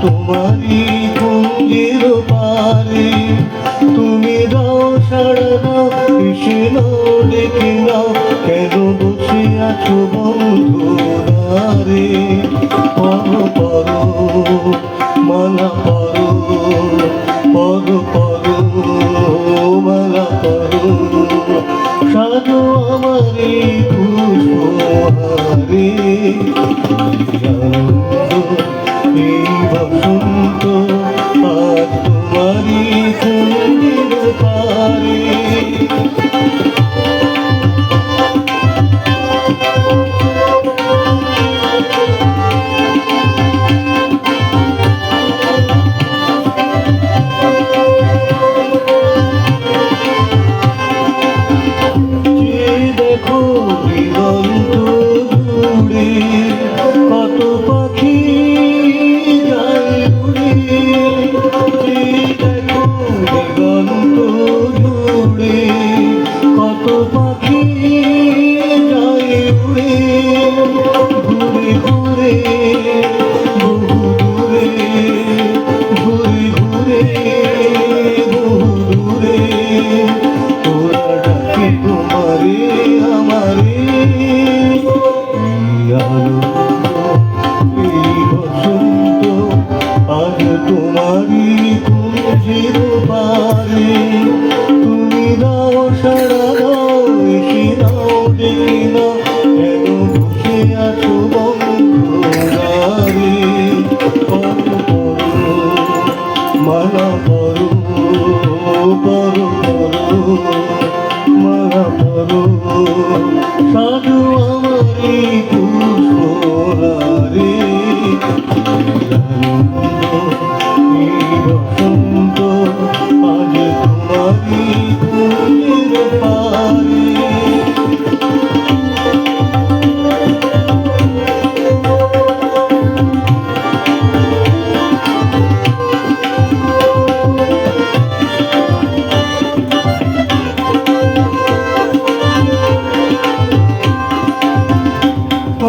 তোমারই কুঞ্জের পারে তুমি দাও সাড়া দাও এসে নাও ডেকে নাও কেন বসে আছো বন্ধুরারে পরো পরো মালা পরো পরো পরো মালা পরো সাধু আমারে পুষ্পহারে এই বসন্ত আজ তোমারই কুঞ্জের পারে কত পাখি যায় উড়ে দেখো দিগন্ত জুড়ে কত পাখি যায় উড়ে ঘুরে ঘুরে বহু দূরে ঘুরে ঘুরে বহু দূরে ওরা ডাকে তোমারে আমারে এই বসন্ত আজ তোমারই কুঞ্জের পারে তুমি দাও সাড়া দাও এসে নাও ডেকে নাও কেন বসে আছো বন্ধুরারে পরো পরো মালা পরো পরো পরো মালা পরো সাধু আমারে পুষ্পহারে এই বসন্ত আজ তোমারই কুঞ্জের পারে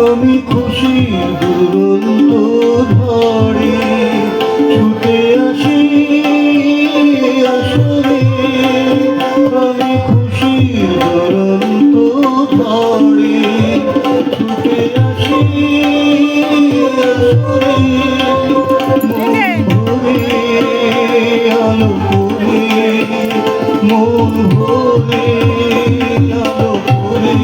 আমি খুশির দুরন্ত ধরে ছুটে আসি আসরে আমি খুশির দুরন্ত ধরে ছুটে আসি আসরে মন ভরে আলো করে মন ভরে আলো করে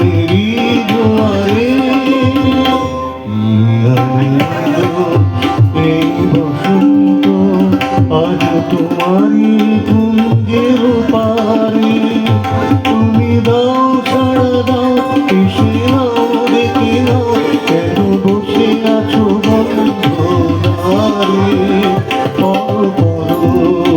মেরি জোয়ারে এই বসন্ত আজ তোমারই কুঞ্জের পারে তুমি দাও সাড়া দাও এসে নাও ডেকে নাও কেন বসে আছো বন্ধুরারে পরো পরো